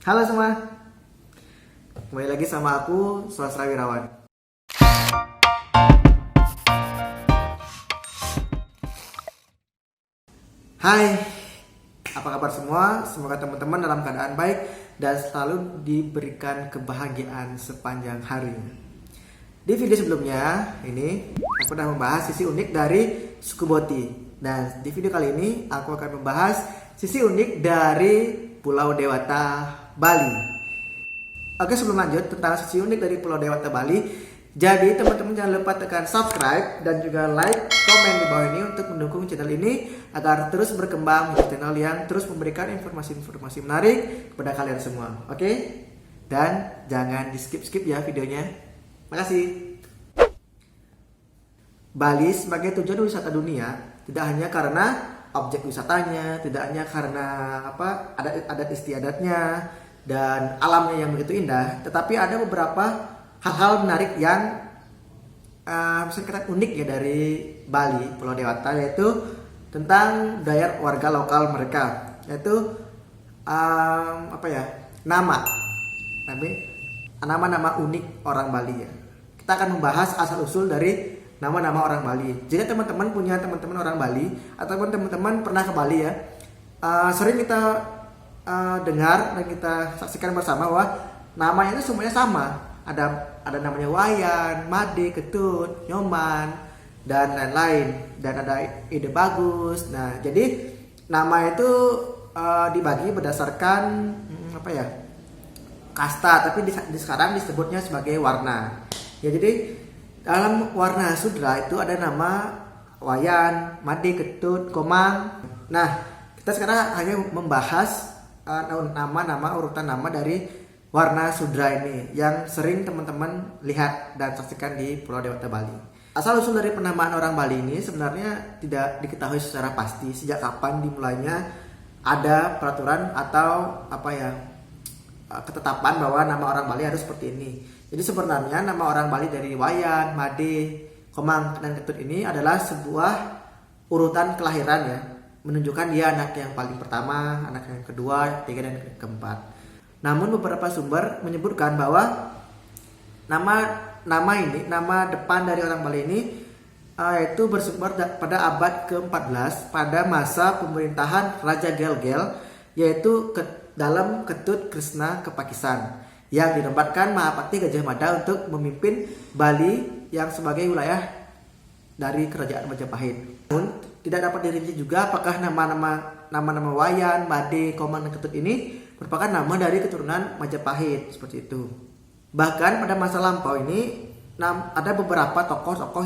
Halo semua, kembali lagi sama aku, Swastra Wirawan. Hai, apa kabar semua? Semoga teman-teman dalam keadaan baik dan selalu diberikan kebahagiaan sepanjang hari. Di video sebelumnya, ini aku sudah membahas sisi unik dari suku Boti. Dan di video kali ini, aku akan membahas sisi unik dari Pulau Dewata, Bali. Oke, sebelum lanjut tentang sisi unik dari Pulau Dewata, Bali, jadi teman-teman jangan lupa tekan subscribe dan juga like, komen di bawah ini untuk mendukung channel ini agar terus berkembang menjadi channel yang terus memberikan informasi-informasi menarik kepada kalian semua. Oke? Dan jangan di skip-skip ya videonya. Makasih. Bali sebagai tujuan wisata dunia tidak hanya karena objek wisatanya, tidak hanya karena adat istiadatnya dan alamnya yang begitu indah, tetapi ada beberapa hal-hal menarik yang bisa kita unik ya dari Bali, Pulau Dewata, yaitu tentang budaya warga lokal mereka, yaitu nama-nama unik orang Bali ya. Kita akan membahas asal usul dari nama-nama orang Bali. Jadi teman-teman punya teman-teman orang Bali ataupun teman-teman pernah ke Bali ya, sering kita dengar dan kita saksikan bersama bahwa namanya itu semuanya sama. Ada namanya Wayan, Made, Ketut, Nyoman dan lain-lain, dan ada ide bagus. Nah, jadi nama itu dibagi berdasarkan kasta, tapi sekarang disebutnya sebagai warna. Ya, jadi dalam warna Sudra itu ada nama Wayan, Made, Ketut, Komang. Nah, kita sekarang hanya membahas nama-nama urutan nama dari warna Sudra ini yang sering teman-teman lihat dan saksikan di Pulau Dewata, Bali. Asal usul dari penamaan orang Bali ini sebenarnya tidak diketahui secara pasti sejak kapan dimulainya ada peraturan atau ketetapan bahwa nama orang Bali harus seperti ini. Jadi sebenarnya nama orang Bali dari Wayan, Made, Komang, dan Ketut ini adalah sebuah urutan kelahiran ya, menunjukkan dia anak yang paling pertama, anak yang kedua, ketiga, dan keempat. Namun beberapa sumber menyebutkan bahwa nama depan dari orang Bali ini itu bersumber pada abad ke-14 pada masa pemerintahan Raja Gel-Gel, yaitu dalam Ketut Krisna Kepakisan yang dinobatkan Mahapati Gajah Mada untuk memimpin Bali yang sebagai wilayah dari Kerajaan Majapahit. Namun tidak dapat dirinci juga apakah nama-nama Wayan, Made, Komang, dan Ketut ini merupakan nama dari keturunan Majapahit seperti itu. Bahkan pada masa lampau ini ada beberapa tokoh-tokoh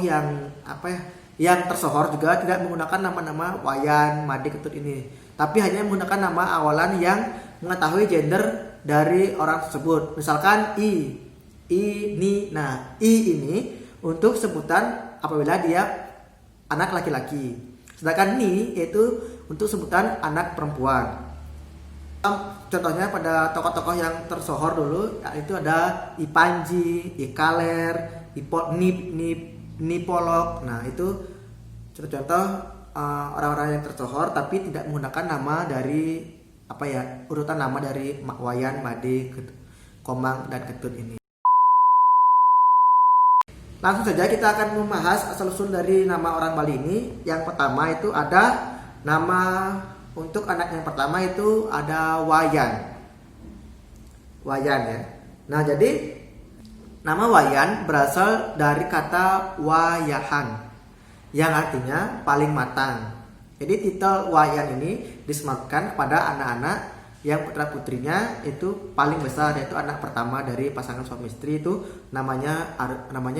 yang tersohor juga tidak menggunakan nama-nama Wayan, Made, Ketut ini, tapi hanya menggunakan nama awalan yang mengetahui gender dari orang tersebut. Misalkan I, Ni. Nah, I ini untuk sebutan apabila dia anak laki-laki, sedangkan Ni itu untuk sebutan anak perempuan. Contohnya pada tokoh-tokoh yang tersohor dulu yaitu ada I Panji, I Kaler, Nipolok. Nah, itu contoh-contoh orang-orang yang tersohor tapi tidak menggunakan nama dari urutan nama dari Wayan, Made, Komang, dan Ketut ini. Langsung saja kita akan membahas asal usul dari nama orang Bali ini. Yang pertama itu ada nama untuk anak yang pertama itu ada Wayan. Wayan ya. Nah, jadi nama Wayan berasal dari kata Wayahan yang artinya paling matang. Jadi titel Wayan ini disematkan kepada anak-anak yang putra-putrinya itu paling besar, yaitu anak pertama dari pasangan suami istri, itu namanya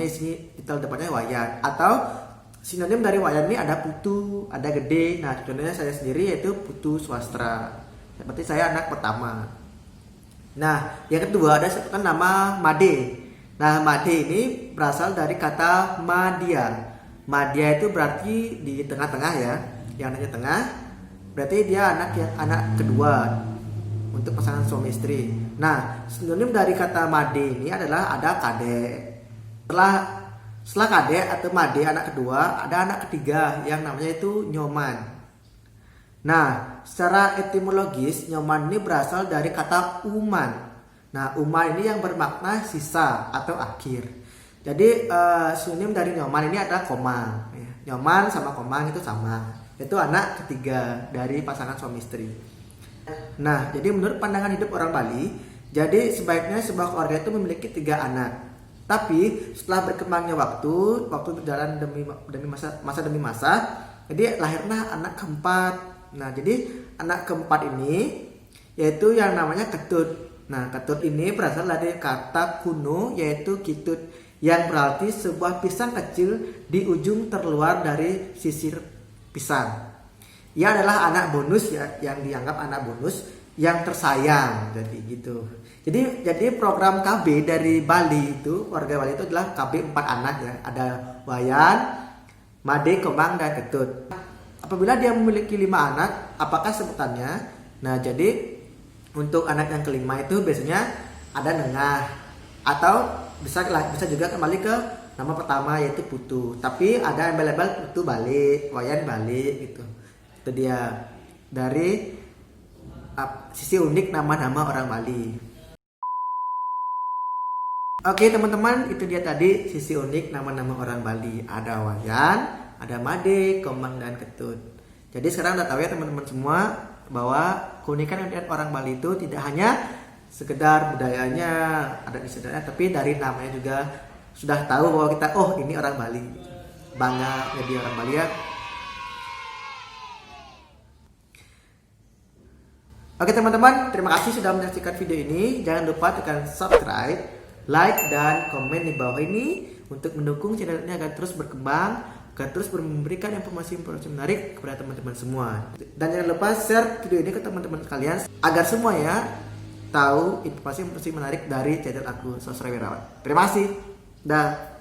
isi titel depannya Wayan. Atau sinonim dari Wayan ini ada Putu, ada Gede. Nah, contohnya saya sendiri yaitu Putu Swastra. Seperti saya anak pertama. Nah, yang kedua ada sebutan nama Made. Nah, Made ini berasal dari kata Madya. Madya itu berarti di tengah-tengah ya. Yang anaknya tengah berarti dia anak kedua untuk pasangan suami istri. Nah, sinonim dari kata Made ini adalah ada Kadek. Setelah Kadek atau Made anak kedua, ada anak ketiga yang namanya itu Nyoman. Nah, secara etimologis nyoman ini berasal dari kata uman. Nah, uman ini yang bermakna sisa atau akhir. Jadi sinonim dari nyoman ini adalah komang. Nyoman sama komang itu sama. Itu anak ketiga dari pasangan suami istri. Nah, jadi menurut pandangan hidup orang Bali, jadi sebaiknya sebuah keluarga itu memiliki 3 anak. Tapi setelah berkembangnya waktu berjalan demi masa, jadi lahirlah anak keempat. Nah, jadi anak keempat ini yaitu yang namanya Ketut. Nah, Ketut ini berasal dari kata kuno yaitu kitut, yang berarti sebuah pisang kecil di ujung terluar dari sisir pisang. Ia adalah anak bonus ya, yang dianggap anak bonus yang tersayang. Jadi gitu. Jadi program KB dari Bali itu, warga Bali itu adalah KB 4 anak ya. Ada Wayan, Made, Komang, dan Ketut. Apabila dia memiliki 5 anak, apakah sebutannya? Nah, jadi untuk anak yang kelima itu biasanya ada Nengah, atau bisa juga kembali ke nama pertama yaitu Putu. Tapi ada embel-embel Putu balik, Wayan balik gitu. Itu dia dari sisi unik nama-nama orang Bali. Oke teman-teman, itu dia tadi sisi unik nama-nama orang Bali. Ada Wayan, ada Made, Komang, dan Ketut. Jadi sekarang udah tahu ya teman-teman semua bahwa keunikan orang Bali itu tidak hanya sekedar budayanya, adat istiadatnya, tapi dari namanya juga sudah tahu bahwa kita ini orang Bali. Bangga jadi orang Bali ya. Oke teman-teman, terima kasih sudah menyaksikan video ini. Jangan lupa tekan subscribe, like, dan komen di bawah ini untuk mendukung channel ini agar terus berkembang, agar terus memberikan informasi-informasi menarik kepada teman-teman semua. Dan jangan lupa share video ini ke teman-teman kalian agar semua ya tahu informasi-informasi menarik dari channel aku, Sosro Wirawan. Terima kasih. Dah.